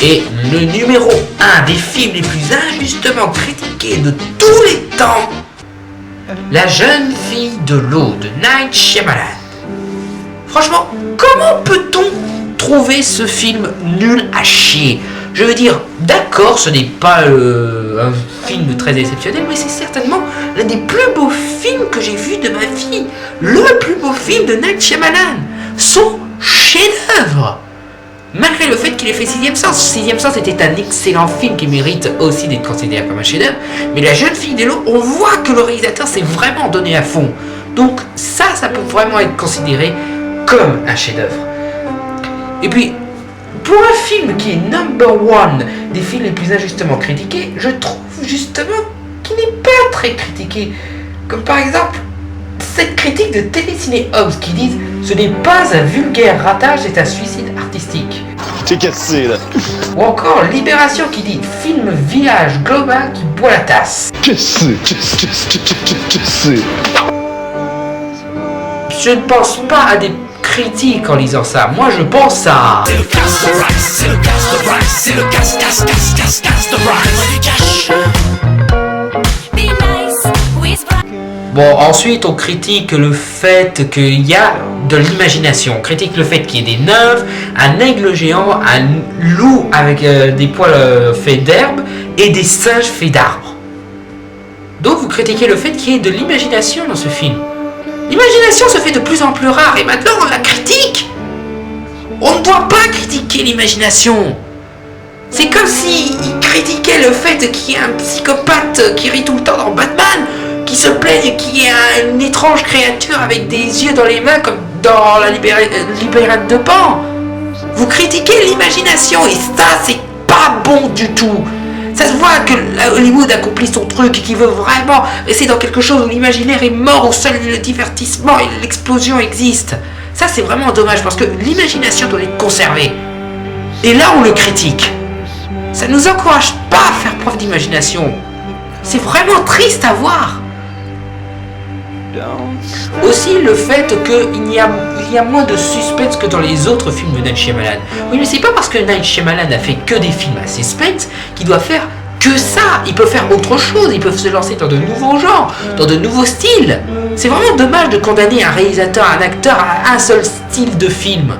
Et le numéro 1 des films les plus injustement critiqués de tous les temps, La jeune fille de l'eau de Night Shyamalan. Franchement, comment peut-on trouver ce film nul à chier? Je veux dire, d'accord, ce n'est pas un film très exceptionnel, mais c'est certainement l'un des plus beaux films que j'ai vu de ma vie. Le plus beau film de Night Shyamalan. Son chef-d'œuvre. Malgré le fait qu'il ait fait Sixième Sens. Sixième Sens était un excellent film qui mérite aussi d'être considéré comme un chef-d'œuvre. Mais La jeune fille de l'eau, on voit que le réalisateur s'est vraiment donné à fond. Donc ça peut vraiment être considéré comme un chef-d'œuvre. Et puis, pour un film qui est number one des films les plus injustement critiqués, je trouve justement qu'il n'est pas très critiqué. Comme par exemple, cette critique de Téléciné Hobbs qui disent « Ce n'est pas un vulgaire ratage, c'est un suicide artistique ». T'es cassé là. Ou encore Libération qui dit « Film village global qui boit la tasse ». Cassé. Je ne pense pas à des critiques en lisant ça. Moi, je pense à... C'est le casse de Rice, c'est le casse de Rice, c'est le casse de Rice. Bon, ensuite, on critique le fait qu'il y a de l'imagination. On critique le fait qu'il y ait des nymphes, un aigle géant, un loup avec des poils faits d'herbe et des singes faits d'arbres. Donc, vous critiquez le fait qu'il y ait de l'imagination dans ce film. L'imagination se fait de plus en plus rare et maintenant on la critique. On ne doit pas critiquer l'imagination. C'est comme s'il critiquait le fait qu'il y ait un psychopathe qui rit tout le temps dans Batman, qui se plaigne qu'il y ait une étrange créature avec des yeux dans les mains comme dans la Libérate de Pan. Vous critiquez l'imagination et ça c'est pas bon du tout. Ça se voit que Hollywood accomplit son truc et qu'il veut vraiment rester dans quelque chose où l'imaginaire est mort, où seul le divertissement et l'explosion existent. Ça c'est vraiment dommage parce que l'imagination doit être conservée. Et là on le critique. Ça nous encourage pas à faire preuve d'imagination. C'est vraiment triste à voir. Aussi le fait qu'il y a moins de suspense que dans les autres films de Night Shyamalan. Oui, mais c'est pas parce que Night Shyamalan a fait que des films à suspense qu'il doit faire que ça. Il peut faire autre chose, ils peuvent se lancer dans de nouveaux genres, dans de nouveaux styles. C'est vraiment dommage de condamner un réalisateur, un acteur à un seul style de film.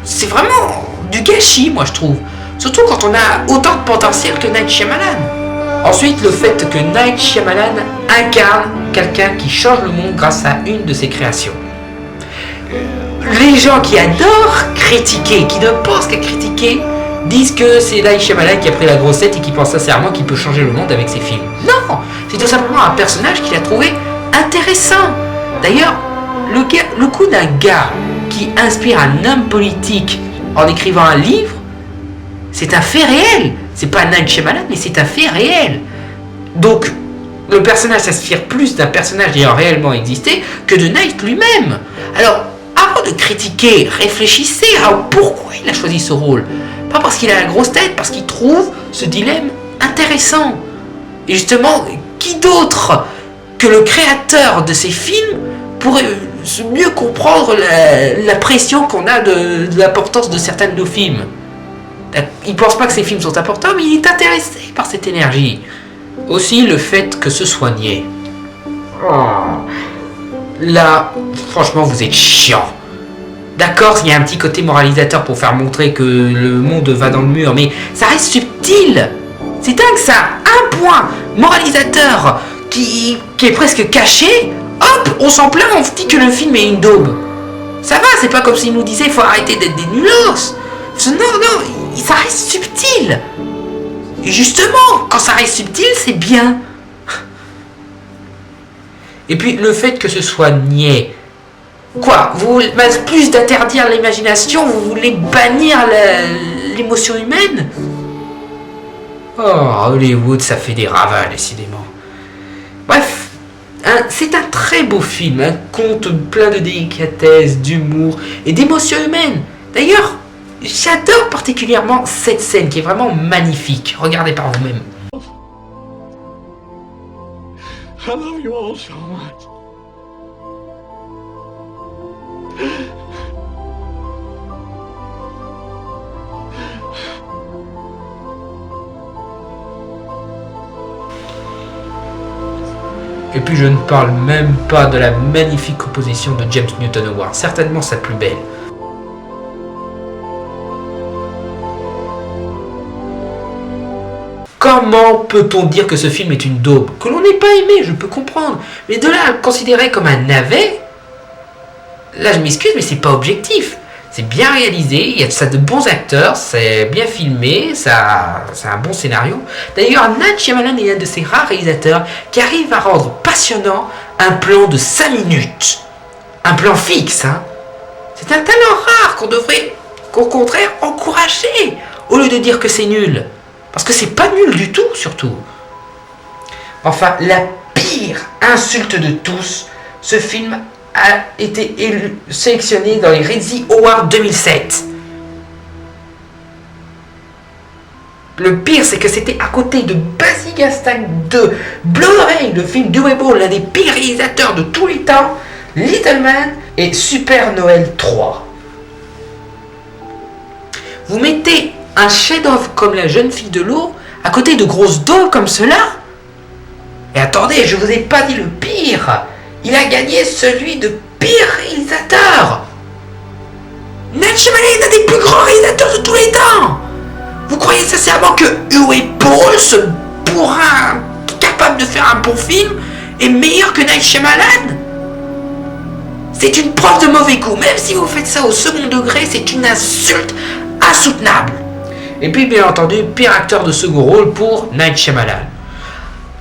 C'est vraiment du gâchis, moi je trouve. Surtout quand on a autant de potentiel que Night Shyamalan. Ensuite, le fait que Night Shyamalan incarne quelqu'un qui change le monde grâce à une de ses créations. Les gens qui adorent critiquer, qui ne pensent qu'à critiquer, disent que c'est Night Shyamalan qui a pris la grossette et qui pense sincèrement qu'il peut changer le monde avec ses films. Non, c'est tout simplement un personnage qu'il a trouvé intéressant. D'ailleurs, le coup d'un gars qui inspire un homme politique en écrivant un livre, c'est un fait réel. C'est pas Night Shyamalan, mais c'est un fait réel. Donc, le personnage s'inspire plus d'un personnage ayant réellement existé que de Night lui-même. Alors, avant de critiquer, réfléchissez à pourquoi il a choisi ce rôle. Pas parce qu'il a la grosse tête, parce qu'il trouve ce dilemme intéressant. Et justement, qui d'autre que le créateur de ces films pourrait mieux comprendre la pression qu'on a de l'importance de certains de nos films? Il pense pas que ces films sont importants, mais il est intéressé par cette énergie. Aussi le fait que ce soit niais. Oh. Là, franchement, vous êtes chiant. D'accord, il y a un petit côté moralisateur pour faire montrer que le monde va dans le mur, mais ça reste subtil. C'est dingue ça, un point moralisateur qui est presque caché. Hop, on s'en plaint, on dit que le film est une daube. Ça va, c'est pas comme s'il nous disait faut arrêter d'être des nulos. Non, ça reste subtil. Et justement, quand ça reste subtil, c'est bien. Et puis, le fait que ce soit niais. Quoi, plus d'interdire l'imagination, vous voulez bannir l'émotion humaine? Oh, Hollywood, ça fait des ravages, décidément. Bref, c'est un très beau film, un conte plein de délicatesse, d'humour et d'émotions humaines. D'ailleurs, j'adore particulièrement cette scène qui est vraiment magnifique. Regardez par vous-même. I love you all so much. Et puis je ne parle même pas de la magnifique composition de James Newton Howard, certainement sa plus belle. Comment peut-on dire que ce film est une daube? Que l'on n'ait pas aimé, je peux comprendre. Mais de là à le considérer comme un navet, là je m'excuse, mais c'est pas objectif. C'est bien réalisé, il y a de bons acteurs, c'est bien filmé, c'est un bon scénario. D'ailleurs, Night Shyamalan est un de ces rares réalisateurs qui arrive à rendre passionnant un plan de 5 minutes. Un plan fixe, hein. C'est un talent rare qu'on devrait, au contraire, encourager, au lieu de dire que c'est nul. Parce que c'est pas nul du tout, surtout. Enfin, la pire insulte de tous, ce film a été sélectionné dans les Razzie Awards 2007. Le pire, c'est que c'était à côté de Basie Gastagne, de Blu-ray, le film Durable, l'un des pires réalisateurs de tous les temps, Little Man et Super Noël 3. Vous mettez un chef-d'œuvre comme La Jeune Fille de l'eau à côté de grosses daubes comme cela? Et attendez, je vous ai pas dit le pire. Il a gagné celui de pire réalisateur. Night Shyamalan est un des plus grands réalisateurs de tous les temps. Vous croyez sincèrement que Uwe Boll, ce bourrin capable de faire un bon film, est meilleur que Night Shyamalan? C'est une preuve de mauvais goût. Même si vous faites ça au second degré, c'est une insulte insoutenable. Et puis bien entendu, pire acteur de second rôle pour Night Shyamalan.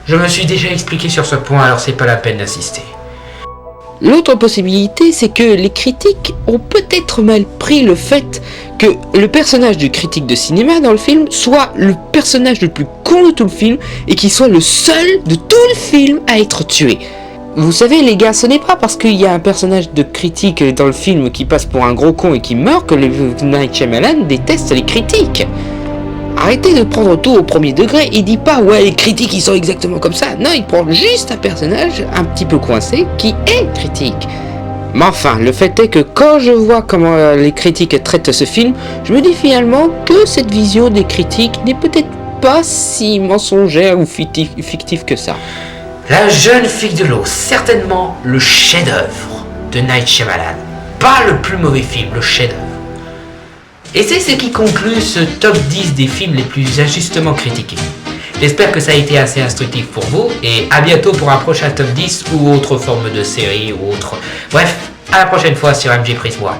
Je me suis déjà expliqué sur ce point, alors c'est pas la peine d'insister. L'autre possibilité, c'est que les critiques ont peut-être mal pris le fait que le personnage du critique de cinéma dans le film soit le personnage le plus con de tout le film et qu'il soit le seul de tout le film à être tué. Vous savez les gars, ce n'est pas parce qu'il y a un personnage de critique dans le film qui passe pour un gros con et qui meurt que Night Shyamalan déteste les critiques. Arrêtez de prendre tout au premier degré, il dit pas ouais les critiques ils sont exactement comme ça, non il prend juste un personnage un petit peu coincé qui est critique. Mais enfin, le fait est que quand je vois comment les critiques traitent ce film, je me dis finalement que cette vision des critiques n'est peut-être pas si mensongère ou fictive que ça. La Jeune Fille de l'eau, certainement le chef-d'œuvre de Night Shyamalan. Pas le plus mauvais film, le chef-d'œuvre. Et c'est ce qui conclut ce top 10 des films les plus injustement critiqués. J'espère que ça a été assez instructif pour vous et à bientôt pour un prochain top 10 ou autre forme de série ou autre. Bref, à la prochaine fois sur MJ Prism One.